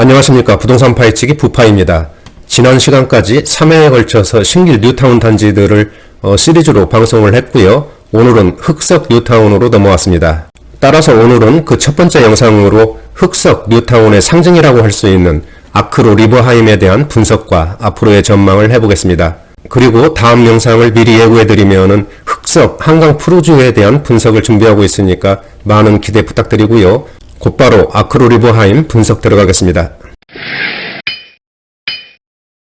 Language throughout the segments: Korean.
안녕하십니까. 부동산 파헤치기 부파입니다. 지난 시간까지 3회에 걸쳐서 신길 뉴타운 단지들을 시리즈로 방송을 했고요. 오늘은 흑석 뉴타운으로 넘어왔습니다. 따라서 오늘은 그 첫 번째 영상으로 흑석 뉴타운의 상징이라고 할 수 있는 아크로 리버하임에 대한 분석과 앞으로의 전망을 해보겠습니다. 그리고 다음 영상을 미리 예고해드리면은 흑석 한강 푸르주에 대한 분석을 준비하고 있으니까 많은 기대 부탁드리고요. 곧바로 아크로 리버하임 분석 들어가겠습니다.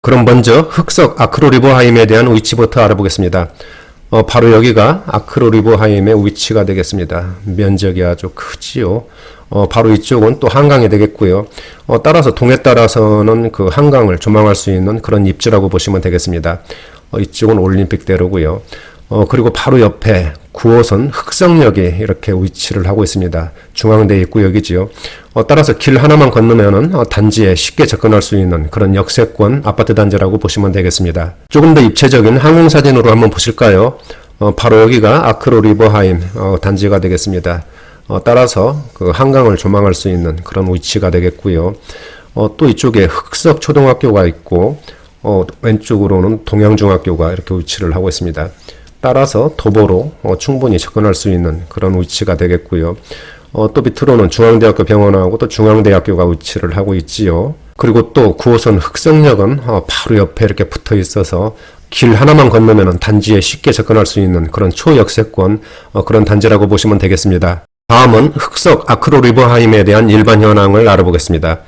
그럼 먼저 흑석 아크로 리버하임에 대한 위치부터 알아보겠습니다. 바로 여기가 아크로 리버하임의 위치가 되겠습니다. 면적이 아주 크지요. 바로 이쪽은 또 한강이 되겠고요. 따라서 동에 따라서는 그 한강을 조망할 수 있는 그런 입지라고 보시면 되겠습니다. 이쪽은 올림픽대로고요. 그리고 바로 옆에 9호선 흑석역이 이렇게 위치를 하고 있습니다. 중앙대 입구역이지요. 따라서 길 하나만 건너면은 단지에 쉽게 접근할 수 있는 그런 역세권 아파트 단지라고 보시면 되겠습니다. 조금 더 입체적인 항공사진으로 한번 보실까요? 바로 여기가 아크로 리버하임 단지가 되겠습니다. 따라서 그 한강을 조망할 수 있는 그런 위치가 되겠고요. 또 이쪽에 흑석 초등학교가 있고 왼쪽으로는 동양중학교가 이렇게 위치를 하고 있습니다. 따라서 도보로 충분히 접근할 수 있는 그런 위치가 되겠고요. 또 밑으로는 중앙대학교 병원하고 또 중앙대학교가 위치를 하고 있지요. 그리고 또 9호선 흑석역은 바로 옆에 이렇게 붙어 있어서 길 하나만 건너면 단지에 쉽게 접근할 수 있는 그런 초역세권 그런 단지라고 보시면 되겠습니다. 다음은 흑석 아크로 리버하임에 대한 일반 현황을 알아보겠습니다.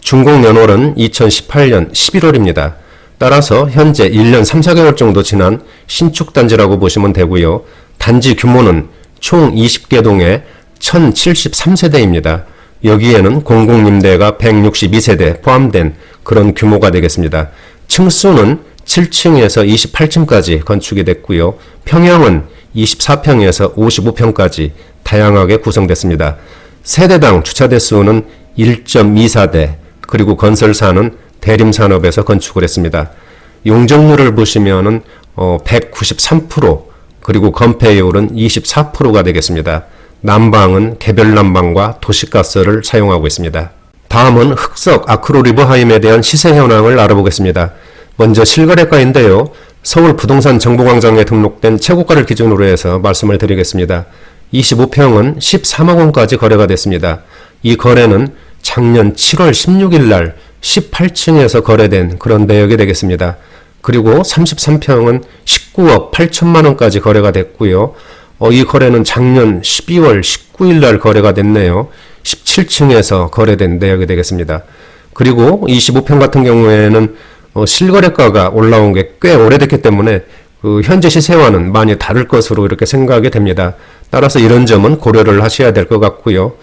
준공연월은 2018년 11월입니다. 따라서 현재 1년 3, 4개월 정도 지난 신축단지라고 보시면 되고요. 단지 규모는 총 20개 동에 1073세대입니다. 여기에는 공공임대가 162세대 포함된 그런 규모가 되겠습니다. 층수는 7층에서 28층까지 건축이 됐고요. 평형은 24평에서 55평까지 다양하게 구성됐습니다. 세대당 주차 대수는 1.24대, 그리고 건설사는 대림산업에서 건축을 했습니다. 용적률을 보시면은 193%, 그리고 건폐율은 24%가 되겠습니다. 난방은 개별 난방과 도시가스를 사용하고 있습니다. 다음은 흑석 아크로 리버하임에 대한 시세 현황을 알아보겠습니다. 먼저 실거래가인데요. 서울 부동산 정보광장에 등록된 최고가를 기준으로 해서 말씀을 드리겠습니다. 25평은 13억 원까지 거래가 됐습니다. 이 거래는 작년 7월 16일 날 18층에서 거래된 그런 내역이 되겠습니다. 그리고 33평은 19억 8천만 원까지 거래가 됐고요. 이 거래는 작년 12월 19일 날 거래가 됐네요. 17층에서 거래된 내역이 되겠습니다. 그리고 25평 같은 경우에는 실거래가가 올라온 게 꽤 오래됐기 때문에 그 현재 시세와는 많이 다를 것으로 이렇게 생각이 됩니다. 따라서 이런 점은 고려를 하셔야 될 것 같고요.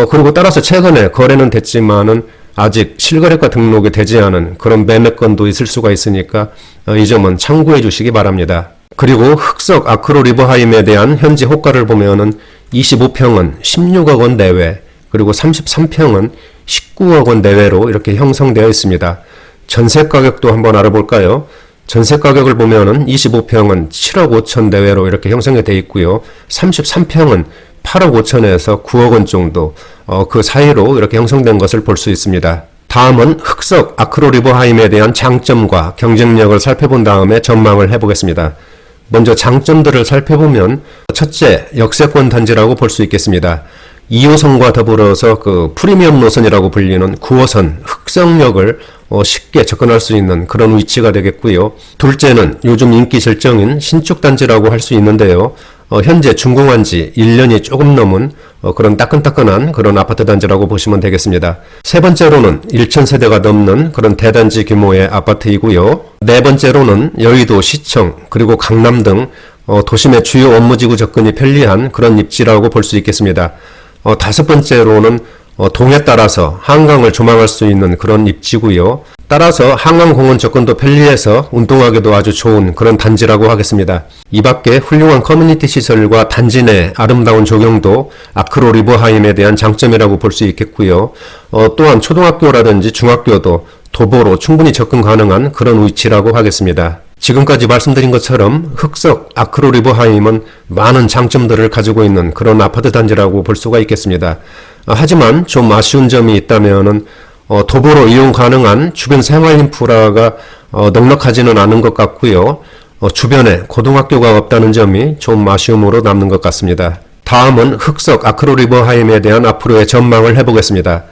그리고 따라서 최근에 거래는 됐지만은 아직 실거래가 등록이 되지 않은 그런 매매건도 있을 수가 있으니까 이 점은 참고해 주시기 바랍니다. 그리고 흑석 아크로 리버하임에 대한 현재 호가를 보면은 25평은 16억 원 내외, 그리고 33평은 19억 원 내외로 이렇게 형성되어 있습니다. 전세 가격도 한번 알아볼까요? 전세 가격을 보면은 25평은 7억 5천 내외로 이렇게 형성이 되어 있고요. 33평은 8억 5천에서 9억 원 정도 그 사이로 이렇게 형성된 것을 볼 수 있습니다. 다음은 흑석 아크로 리버하임에 대한 장점과 경쟁력을 살펴본 다음에 전망을 해보겠습니다. 먼저 장점들을 살펴보면 첫째, 역세권 단지라고 볼 수 있겠습니다. 2호선과 더불어서 그 프리미엄 노선이라고 불리는 9호선 흑석역을 쉽게 접근할 수 있는 그런 위치가 되겠고요. 둘째는 요즘 인기 절정인 신축단지라고 할 수 있는데요. 현재 준공한 지 1년이 조금 넘은 그런 따끈따끈한 그런 아파트 단지라고 보시면 되겠습니다. 세 번째로는 1,000세대가 넘는 그런 대단지 규모의 아파트이고요. 네 번째로는 여의도 시청 그리고 강남 등 도심의 주요 업무지구 접근이 편리한 그런 입지라고 볼 수 있겠습니다. 다섯 번째로는 동에 따라서 한강을 조망할 수 있는 그런 입지고요. 따라서 한강공원 접근도 편리해서 운동하기도 아주 좋은 그런 단지라고 하겠습니다. 이 밖에 훌륭한 커뮤니티 시설과 단지 내 아름다운 조경도 아크로 리버하임에 대한 장점이라고 볼 수 있겠고요. 또한 초등학교라든지 중학교도 도보로 충분히 접근 가능한 그런 위치라고 하겠습니다. 지금까지 말씀드린 것처럼 흑석 아크로 리버하임은 많은 장점들을 가지고 있는 그런 아파트 단지라고 볼 수가 있겠습니다. 하지만 좀 아쉬운 점이 있다면은 도보로 이용 가능한 주변 생활 인프라가 넉넉하지는 않은 것 같고요. 주변에 고등학교가 없다는 점이 좀 아쉬움으로 남는 것 같습니다. 다음은 흑석 아크로리버하임에 대한 앞으로의 전망을 해보겠습니다.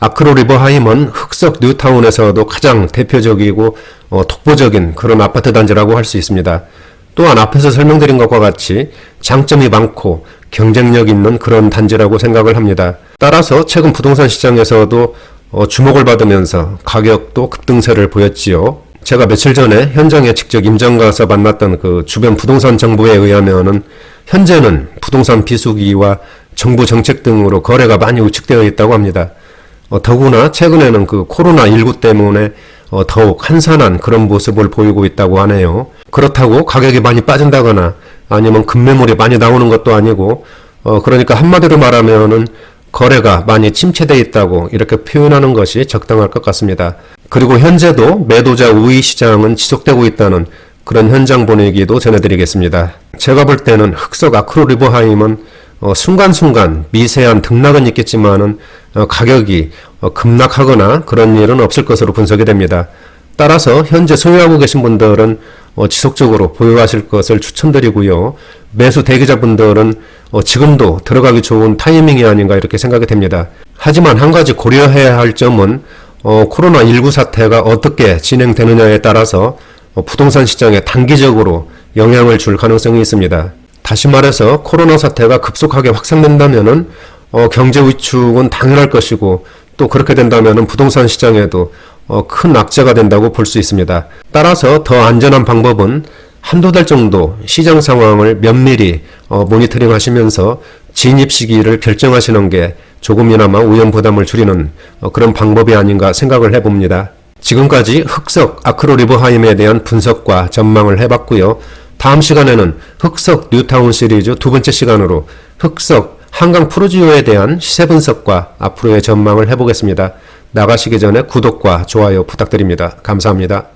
아크로리버하임은 흑석 뉴타운에서도 가장 대표적이고 독보적인 그런 아파트 단지라고 할 수 있습니다. 또한 앞에서 설명드린 것과 같이 장점이 많고 경쟁력 있는 그런 단지라고 생각을 합니다. 따라서 최근 부동산 시장에서도 주목을 받으면서 가격도 급등세를 보였지요. 제가 며칠 전에 현장에 직접 임장 가서 만났던 그 주변 부동산 정보에 의하면은 현재는 부동산 비수기와 정부 정책 등으로 거래가 많이 우측되어 있다고 합니다. 더구나 최근에는 그 코로나19 때문에 더욱 한산한 그런 모습을 보이고 있다고 하네요. 그렇다고 가격이 많이 빠진다거나 아니면 급매물이 많이 나오는 것도 아니고 그러니까 한마디로 말하면은 거래가 많이 침체되어 있다고 이렇게 표현하는 것이 적당할 것 같습니다. 그리고 현재도 매도자 우위 시장은 지속되고 있다는 그런 현장 분위기도 전해드리겠습니다. 제가 볼 때는 흑석 아크로리버하임은 순간순간 미세한 등락은 있겠지만은 가격이 급락하거나 그런 일은 없을 것으로 분석이 됩니다. 따라서 현재 소유하고 계신 분들은 지속적으로 보유하실 것을 추천드리고요. 매수 대기자분들은 지금도 들어가기 좋은 타이밍이 아닌가 이렇게 생각이 됩니다. 하지만 한 가지 고려해야 할 점은 코로나19 사태가 어떻게 진행되느냐에 따라서 부동산 시장에 단기적으로 영향을 줄 가능성이 있습니다. 다시 말해서 코로나 사태가 급속하게 확산된다면은 경제 위축은 당연할 것이고 또 그렇게 된다면은 부동산 시장에도 큰 악재가 된다고 볼 수 있습니다. 따라서 더 안전한 방법은 한두 달 정도 시장 상황을 면밀히 모니터링 하시면서 진입 시기를 결정하시는 게 조금이나마 위험 부담을 줄이는 그런 방법이 아닌가 생각을 해봅니다. 지금까지 흑석 아크로리버하임에 대한 분석과 전망을 해봤고요. 다음 시간에는 흑석 뉴타운 시리즈 두 번째 시간으로 흑석 한강 프루지오에 대한 시세 분석과 앞으로의 전망을 해보겠습니다. 나가시기 전에 구독과 좋아요 부탁드립니다. 감사합니다.